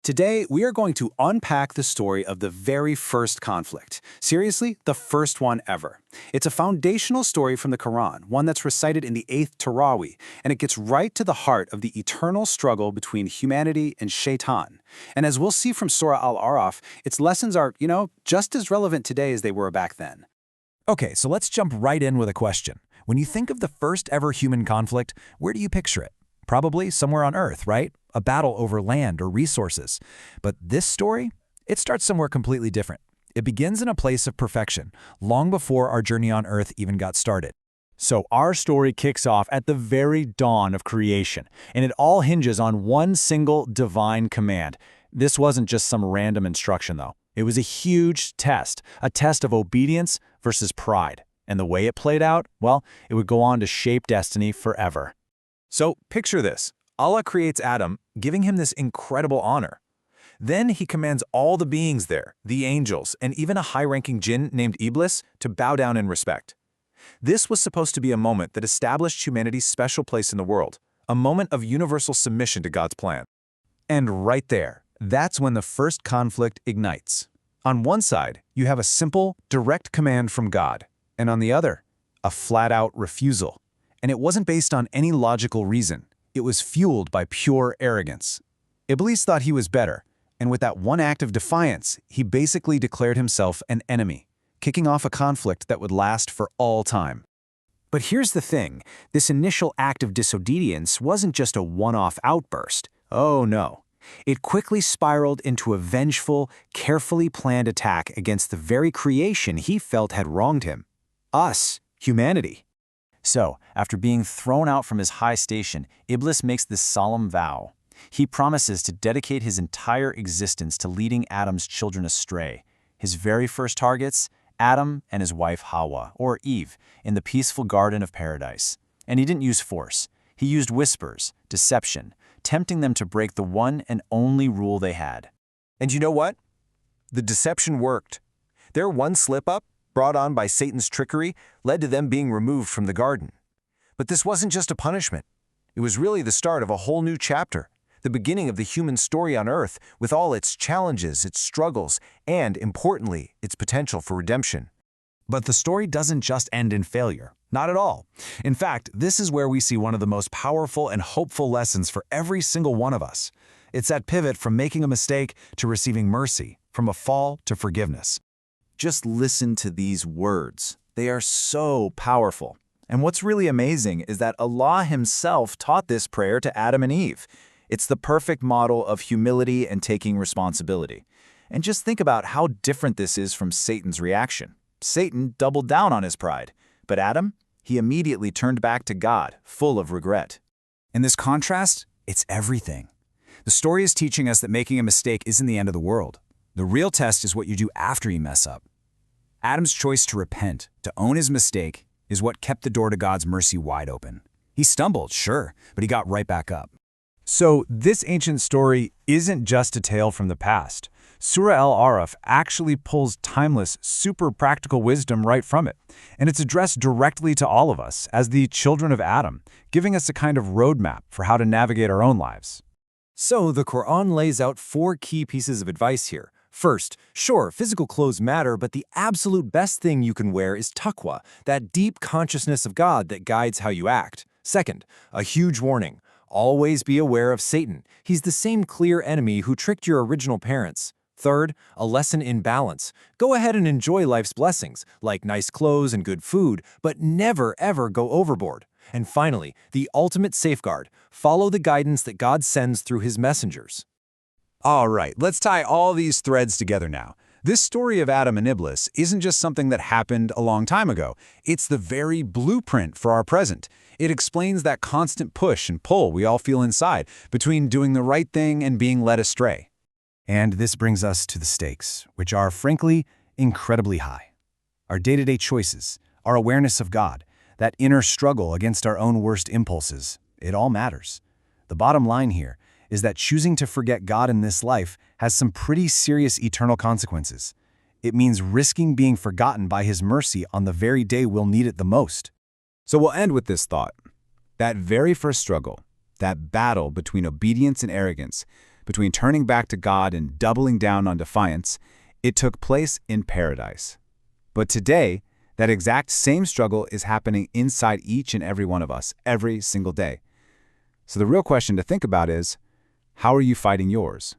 Today, we are going to unpack the story of the very first conflict. Seriously, the first one ever. It's a foundational story from the Quran, one that's recited in the 8th Taraweeh, and it gets right to the heart of the eternal struggle between humanity and shaitan. And as we'll see from Surah Al-Araf, its lessons are, just as relevant today as they were back then. Okay, so let's jump right in with a question. When you think of the first ever human conflict, where do you picture it? Probably somewhere on Earth, right? A battle over land or resources. But this story, it starts somewhere completely different. It begins in a place of perfection, long before our journey on Earth even got started. So our story kicks off at the very dawn of creation, and it all hinges on one single divine command. This wasn't just some random instruction, though. It was a huge test, a test of obedience versus pride. And the way it played out, well, it would go on to shape destiny forever. So picture this. Allah creates Adam, giving him this incredible honor. Then he commands all the beings there, the angels, and even a high-ranking jinn named Iblis, to bow down in respect. This was supposed to be a moment that established humanity's special place in the world, a moment of universal submission to God's plan. And right there, that's when the first conflict ignites. On one side, you have a simple, direct command from God, and on the other, a flat-out refusal. And it wasn't based on any logical reason. It was fueled by pure arrogance. Iblis thought he was better, and with that one act of defiance, he basically declared himself an enemy, kicking off a conflict that would last for all time. But here's the thing, this initial act of disobedience wasn't just a one-off outburst. Oh no. It quickly spiraled into a vengeful, carefully planned attack against the very creation he felt had wronged him. Us, humanity. So, after being thrown out from his high station, Iblis makes this solemn vow. He promises to dedicate his entire existence to leading Adam's children astray. His very first targets, Adam and his wife Hawa, or Eve, in the peaceful garden of paradise. And he didn't use force. He used whispers, deception, tempting them to break the one and only rule they had. And you know what? The deception worked. Their one slip-up, brought on by Satan's trickery, led to them being removed from the garden. But this wasn't just a punishment. It was really the start of a whole new chapter, the beginning of the human story on Earth, with all its challenges, its struggles, and, importantly, its potential for redemption. But the story doesn't just end in failure. Not at all. In fact, this is where we see one of the most powerful and hopeful lessons for every single one of us. It's that pivot from making a mistake to receiving mercy, from a fall to forgiveness. Just listen to these words. They are so powerful. And what's really amazing is that Allah Himself taught this prayer to Adam and Eve. It's the perfect model of humility and taking responsibility. And just think about how different this is from Satan's reaction. Satan doubled down on his pride, but Adam, he immediately turned back to God, full of regret. In this contrast, it's everything. The story is teaching us that making a mistake isn't the end of the world. The real test is what you do after you mess up. Adam's choice to repent, to own his mistake, is what kept the door to God's mercy wide open. He stumbled, sure, but he got right back up. So this ancient story isn't just a tale from the past. Surah Al-Araf actually pulls timeless, super practical wisdom right from it. And it's addressed directly to all of us as the children of Adam, giving us a kind of roadmap for how to navigate our own lives. So the Quran lays out 4 key pieces of advice here. First, sure, physical clothes matter, but the absolute best thing you can wear is taqwa, that deep consciousness of God that guides how you act. Second, a huge warning. Always be aware of Satan. He's the same clear enemy who tricked your original parents. Third, a lesson in balance. Go ahead and enjoy life's blessings, like nice clothes and good food, but never ever go overboard. And finally, the ultimate safeguard. Follow the guidance that God sends through His messengers. All right, let's tie all these threads together now. This story of Adam and Iblis isn't just something that happened a long time ago. It's the very blueprint for our present. It explains that constant push and pull we all feel inside between doing the right thing and being led astray. And this brings us to the stakes, which are, frankly, incredibly high. Our day-to-day choices, our awareness of God, that inner struggle against our own worst impulses, it all matters. The bottom line here is that choosing to forget God in this life has some pretty serious eternal consequences. It means risking being forgotten by His mercy on the very day we'll need it the most. So we'll end with this thought. That very first struggle, that battle between obedience and arrogance, between turning back to God and doubling down on defiance, it took place in paradise. But today, that exact same struggle is happening inside each and every one of us, every single day. So the real question to think about is, how are you fighting yours?